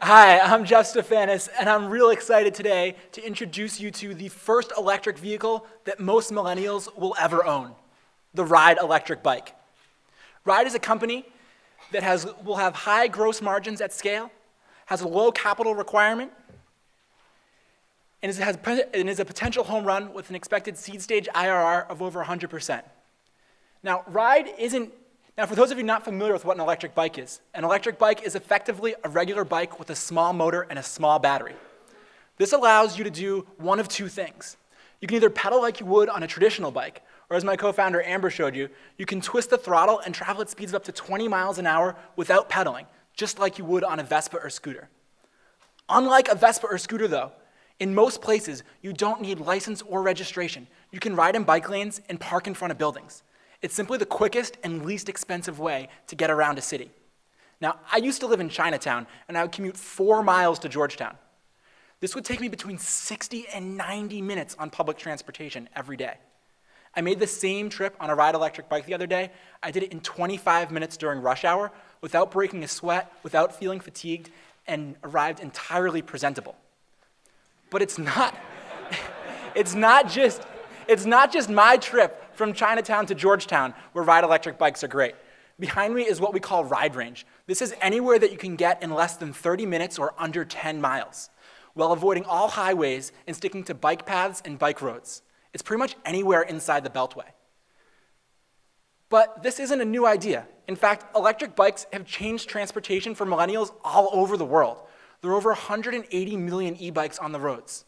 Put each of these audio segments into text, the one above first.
Hi, I'm Jeff Stefanis, and I'm real excited today to introduce you to the first electric vehicle that most millennials will ever own, the Riide electric bike. Riide is a company that will have high gross margins at scale, has a low capital requirement, and is a potential home run with an expected seed stage IRR of over 100%. Now, for those of you not familiar with what an electric bike is effectively a regular bike with a small motor and a small battery. This allows you to do one of two things. You can either pedal like you would on a traditional bike, or as my co-founder Amber showed you, you can twist the throttle and travel at speeds of up to 20 miles an hour without pedaling, just like you would on a Vespa or scooter. Unlike a Vespa or scooter though, in most places, you don't need license or registration. You can ride in bike lanes and park in front of buildings. It's simply the quickest and least expensive way to get around a city. Now, I used to live in Chinatown, and I would commute 4 miles to Georgetown. This would take me between 60 and 90 minutes on public transportation every day. I made the same trip on a Riide electric bike the other day. I did it in 25 minutes during rush hour, without breaking a sweat, without feeling fatigued, and arrived entirely presentable. But it's not just my trip from Chinatown to Georgetown where Riide electric bikes are great. Behind me is what we call ride range. This is anywhere that you can get in less than 30 minutes or under 10 miles, while avoiding all highways and sticking to bike paths and bike roads. It's pretty much anywhere inside the Beltway. But this isn't a new idea. In fact, electric bikes have changed transportation for millennials all over the world. There are over 180 million e-bikes on the roads.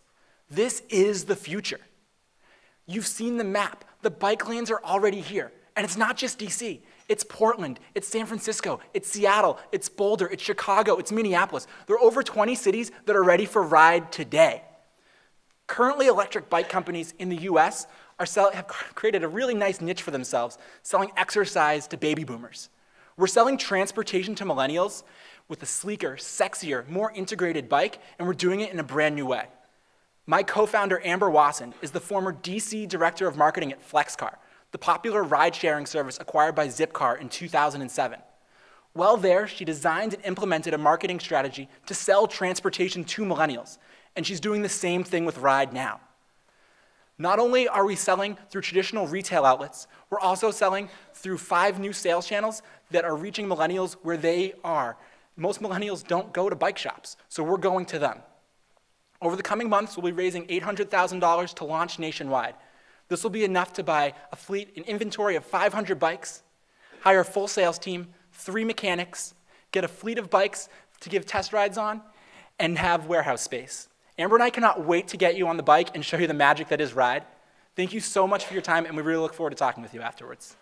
This is the future. You've seen the map. The bike lanes are already here. And it's not just DC. It's Portland, it's San Francisco, it's Seattle, it's Boulder, it's Chicago, it's Minneapolis. There are over 20 cities that are ready for Riide today. Currently, electric bike companies in the US have created a really nice niche for themselves, selling exercise to baby boomers. We're selling transportation to millennials with a sleeker, sexier, more integrated bike, and we're doing it in a brand new way. My co-founder, Amber Wasson, is the former DC Director of Marketing at Flexcar, the popular ride-sharing service acquired by Zipcar in 2007. While there, she designed and implemented a marketing strategy to sell transportation to millennials, and she's doing the same thing with Riide now. Not only are we selling through traditional retail outlets, we're also selling through 5 new sales channels that are reaching millennials where they are. Most millennials don't go to bike shops, so we're going to them. Over the coming months, we'll be raising $800,000 to launch nationwide. This will be enough to buy an inventory of 500 bikes, hire a full sales team, 3 mechanics, get a fleet of bikes to give test rides on, and have warehouse space. Amber and I cannot wait to get you on the bike and show you the magic that is Riide. Thank you so much for your time, and we really look forward to talking with you afterwards.